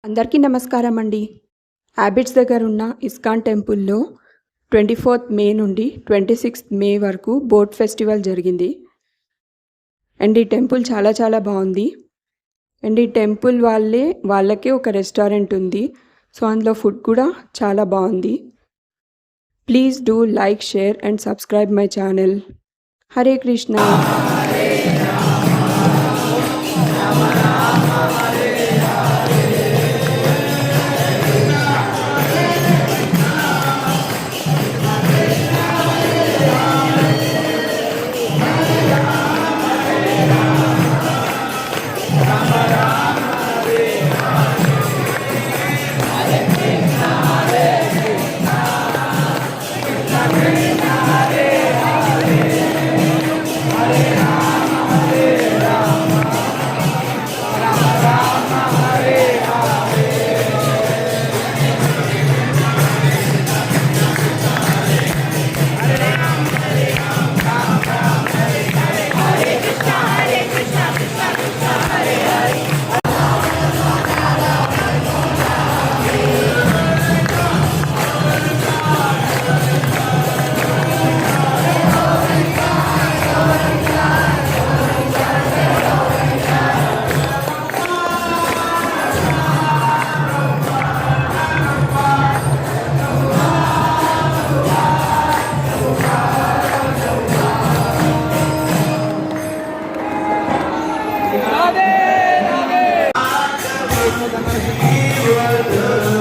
అందరికీ నమస్కారం అండి. హ్యాబిట్స్ దగ్గర ఉన్న ఇస్కాన్ టెంపుల్లో 24th మే నుండి 26th మే వరకు బోట్ ఫెస్టివల్ జరిగింది. అండ్ ఈ టెంపుల్ చాలా చాలా బాగుంది. అండ్ ఈ టెంపుల్ వాళ్ళకే ఒక రెస్టారెంట్ ఉంది. సో అందులో ఫుడ్ కూడా చాలా బాగుంది. Please do like, share and subscribe my channel. Hare Krishna. Radhe Radhe